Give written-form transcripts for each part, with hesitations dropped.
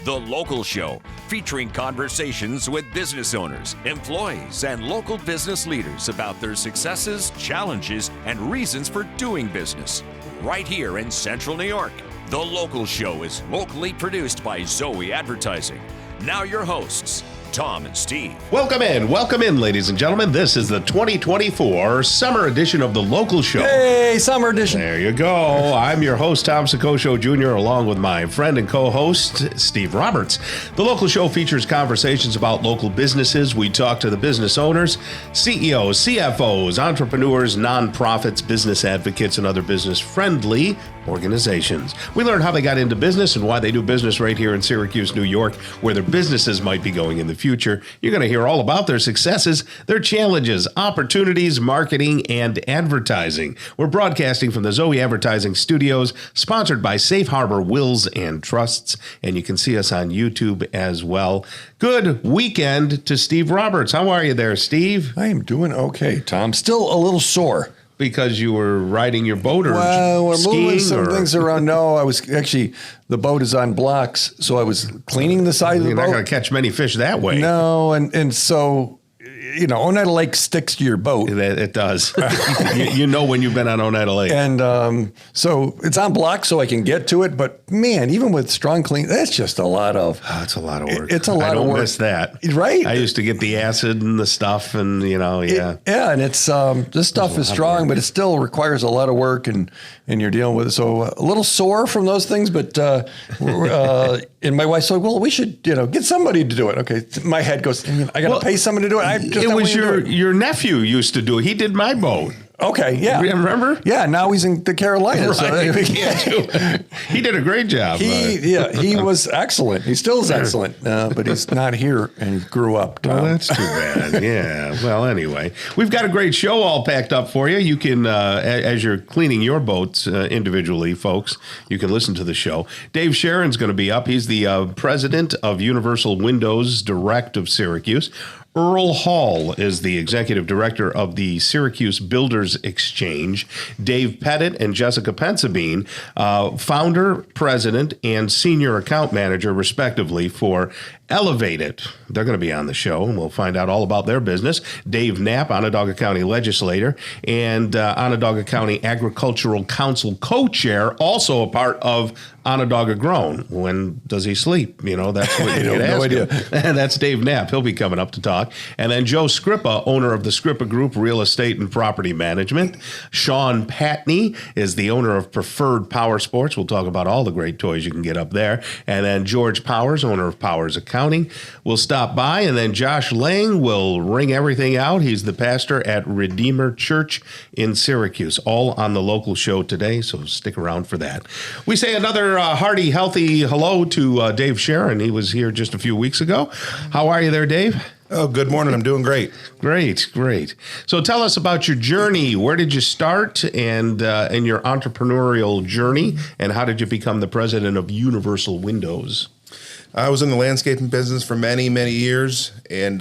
The Local Show, featuring conversations with business owners, employees, and local business leaders about their successes, challenges, and reasons for doing business. Right here in Central New York. The Local Show is locally produced by Zoey Advertising. Now your hosts, Tom and Steve. Welcome in, ladies and gentlemen. This is the 2024 summer edition of The Local Show. Hey, summer edition. There you go. I'm your host, Tom Soccocio Jr., along with my friend and co-host, Steve Roberts. The Local Show features conversations about local businesses. We talk to the business owners, CEOs, CFOs, entrepreneurs, nonprofits, business advocates, and other business-friendly organizations. We learn how they got into business and why they do business right here in Syracuse, New York, where their businesses might be going in the future. You're going to hear all about their successes, their challenges, opportunities, marketing, and advertising. We're broadcasting from the Zoey Advertising Studios, sponsored by Safe Harbor Wills and Trusts, and you can see us on YouTube as well. Good weekend to Steve Roberts. How are you there, Steve? I am doing okay, Tom. Still a little sore. Because you were riding your boat or well, we're skiing moving some things around. No, I was actually, the boat is on blocks, so I was cleaning the side of the boat. You're not going to catch many fish that way. No, and so, you know, Oneida Lake sticks to your boat. It does. you know when you've been on Oneida Lake. And so it's on blocks so I can get to it. But man, even with strong clean, that's just a lot of... it's a lot of work. It's a lot of work. I don't miss that. Right? I used to get the acid and the stuff and, you know, yeah. And it's, this stuff is strong, but it still requires a lot of work and you're dealing with it. So a little sore from those things, but, and my wife said, well, we should, get somebody to do it. Okay. My head goes, I got to pay someone to do it. It was your nephew used to do it. He did my boat. Okay, yeah. Remember? Yeah, now he's in the Carolinas. Right. He did a great job. He was excellent. He still is excellent, but he's not here and he grew up. Tom. Well, that's too bad. Yeah. Well, anyway, we've got a great show all packed up for you. You can, as you're cleaning your boats individually, folks, you can listen to the show. Dave Charron's going to be up. He's the president of Universal Windows Direct of Syracuse. Earl Hall is the executive director of the Syracuse Builders Exchange. Dave Pettit and Jessica Pensabene, founder, president, and senior account manager, respectively, for Elevate It. They're going to be on the show, and we'll find out all about their business. Dave Knapp, Onondaga County legislator, and Onondaga County Agricultural Council co-chair, also a part of Onondaga Grown. When does he sleep? That's what you get asked. No idea. That's Dave Knapp. He'll be coming up to talk. And then Joe Scrippa, owner of the Scrippa Group Real Estate and Property Management. Sean Patney is the owner of Preferred Power Sports. We'll talk about all the great toys you can get up there. And then George Powers, owner of Powers Accounting, will stop by. And then Josh Lang will ring everything out. He's the pastor at Redeemer Church in Syracuse. All on the Local Show today, so stick around for that. We say another hearty, healthy hello to Dave Charron. He was here just a few weeks ago. How are you there, Dave? Oh, good morning. I'm doing great. Great. So tell us about your journey. Where did you start and your entrepreneurial journey, and how did you become the president of Universal Windows? I was in the landscaping business for many, many years and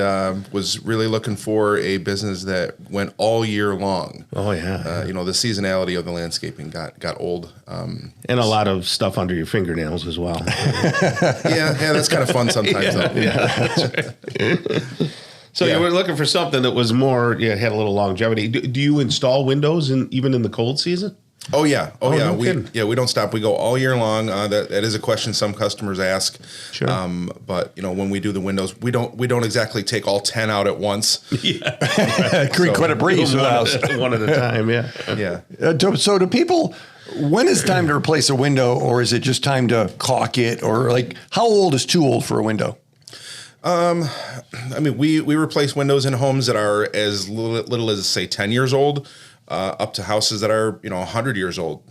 was really looking for a business that went all year long. Oh, yeah. The seasonality of the landscaping got old. And a lot of stuff under your fingernails as well. yeah, that's kind of fun sometimes, though. Yeah, that's right. So you were looking for something that was more, had a little longevity. Do you install windows even in the cold season? Oh yeah, no we don't stop. We go all year long. That is a question some customers ask. Sure. But when we do the windows, we don't exactly take all 10 out at once. Yeah, quite a breeze. One at a time. Yeah. Yeah. So do people? When is time to replace a window, or is it just time to caulk it, or how old is too old for a window? We replace windows in homes that are as little as, say, 10 years old. Up to houses that are 100 years old.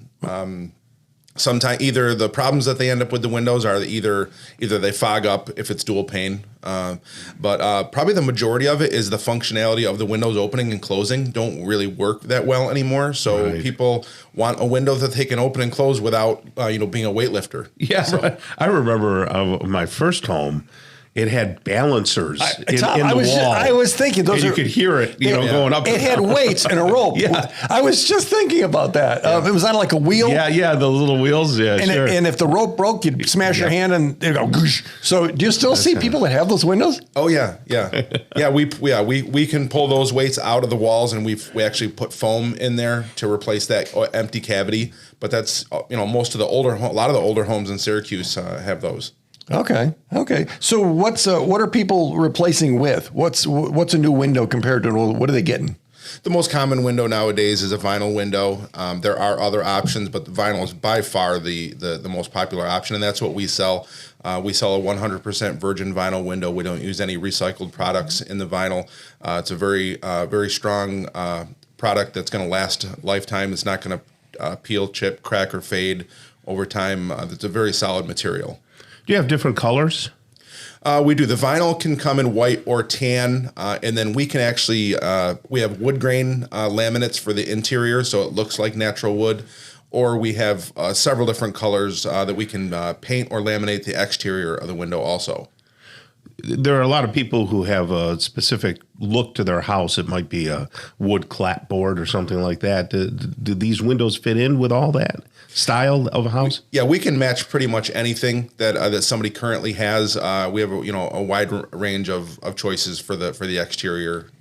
Sometimes either the problems that they end up with the windows are either they fog up if it's dual pane, but probably the majority of it is the functionality of the windows opening and closing don't really work that well anymore. So people want a window that they can open and close without being a weightlifter. Yeah, so. I remember my first home. It had balancers in Tom, the wall. I was thinking those and you could hear it, going up. It had weights and a rope. Yeah. I was just thinking about that. It was on like a wheel. Yeah, the little wheels. Yeah, and, sure. and if the rope broke, you'd smash your hand and it'd go goosh. So do you still see people that have those windows? Oh yeah. We can pull those weights out of the walls, and we actually put foam in there to replace that empty cavity. But that's a lot of the older homes in Syracuse have those. Okay. So what are people replacing with? What's a new window compared to an old? What are they getting? The most common window nowadays is a vinyl window. There are other options, but the vinyl is by far the most popular option, and that's what we sell. We sell a 100% virgin vinyl window. We don't use any recycled products in the vinyl. It's a very strong product that's going to last a lifetime. It's not going to peel, chip, crack, or fade over time. It's a very solid material. Do you have different colors? We do. The vinyl can come in white or tan, and then we can actually, we have wood grain laminates for the interior, so it looks like natural wood, or we have several different colors that we can paint or laminate the exterior of the window also. There are a lot of people who have a specific look to their house. It might be a wood clapboard or something like that. Do these windows fit in with all that style of a house? Yeah, we can match pretty much anything that somebody currently has. We have a wide range of choices for the exterior.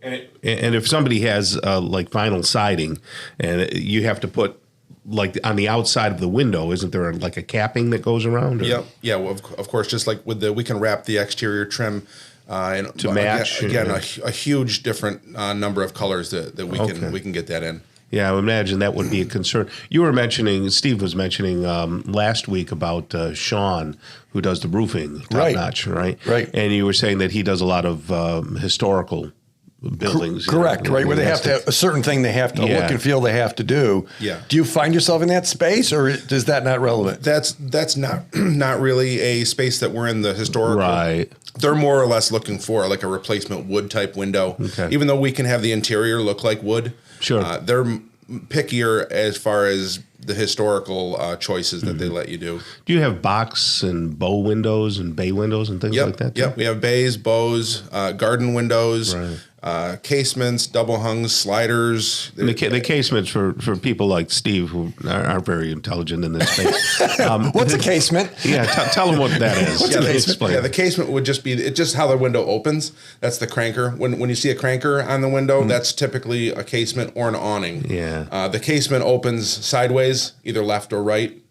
And if somebody has like vinyl siding, and you have to put like on the outside of the window, isn't there like a capping that goes around? Or? Yeah. Well, of course, just like we can wrap the exterior trim and to match. Again, a huge different number of colors that we can get that in. Yeah, I would imagine that would be a concern. Steve was mentioning last week about Sean, who does the roofing, Top Notch, right? Right. And you were saying that he does a lot of historical buildings. Correct, right, where they have to have a certain thing they have to look and feel they have to do. Yeah. Do you find yourself in that space, or is that not relevant? That's not really a space that we're in the historical. Right. They're more or less looking for like a replacement wood type window. Okay. Even though we can have the interior look like wood, sure. They're pickier as far as the historical choices that they let you do. Do you have box and bow windows and bay windows and things like that? Yep. We have bays, bows, garden windows, casements, double hungs, sliders. The casements for people like Steve who are very intelligent in this space. What's a casement? Yeah, tell them what that is. Explain. Yeah, the casement would just be just how the window opens. That's the cranker. When you see a cranker on the window, that's typically a casement or an awning. Yeah. The casement opens sideways, either left or right.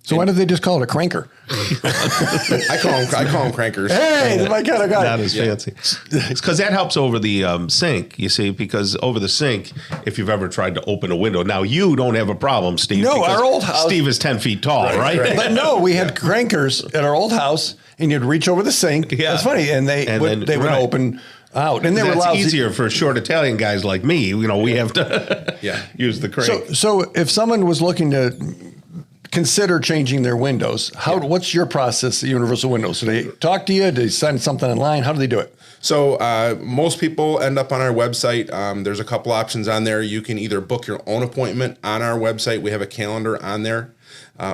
So why do they just call it a cranker? I call them crankers. Hey, my kind of guy. Not as fancy. It's because that helps over the sink, you see, because over the sink, if you've ever tried to open a window, now you don't have a problem, Steve. No, our old house. Steve is 10 feet tall, right? But no, we had crankers at our old house, and you'd reach over the sink. Yeah. That's funny. And they would open out. And they were allowed easier for short Italian guys like me. We have to use the crank. So if someone was looking to consider changing their windows, what's your process at Universal Windows? Do they talk to you? Do they send something online? How do they do it? So most people end up on our website. There's a couple options on there. You can either book your own appointment on our website. We have a calendar on there.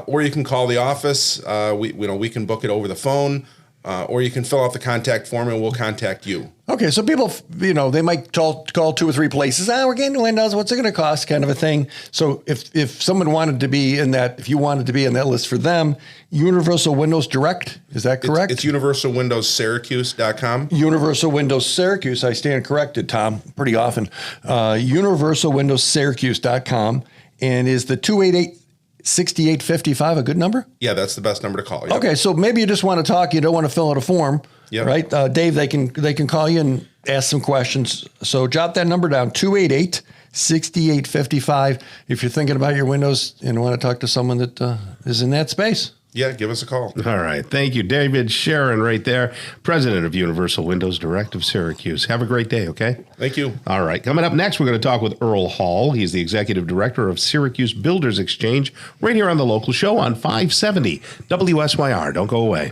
Or you can call the office. We can book it over the phone. Or you can fill out the contact form and we'll contact you. Okay, so people, they might call 2 or 3 places. We're getting windows. What's it going to cost? Kind of a thing. So if someone wanted to be in that, if you wanted to be in that list for them, Universal Windows Direct, is that correct? It's universalwindowssyracuse.com. Universal Windows Syracuse. I stand corrected, Tom, pretty often. Universalwindowssyracuse.com. And is the 288-6855 a good number? Yeah, that's the best number to call. Yep. Okay, so maybe you just want to talk. You don't want to fill out a form, right? Dave, they can call you and ask some questions. So jot that number down, 288-6855. If you're thinking about your windows and want to talk to someone that is in that space. Yeah, give us a call. All right. Thank you, David Charron, right there, president of Universal Windows Direct of Syracuse. Have a great day, okay? Thank you. All right. Coming up next, we're going to talk with Earl Hall. He's the executive director of Syracuse Builders Exchange, right here on the local show on 570 WSYR. Don't go away.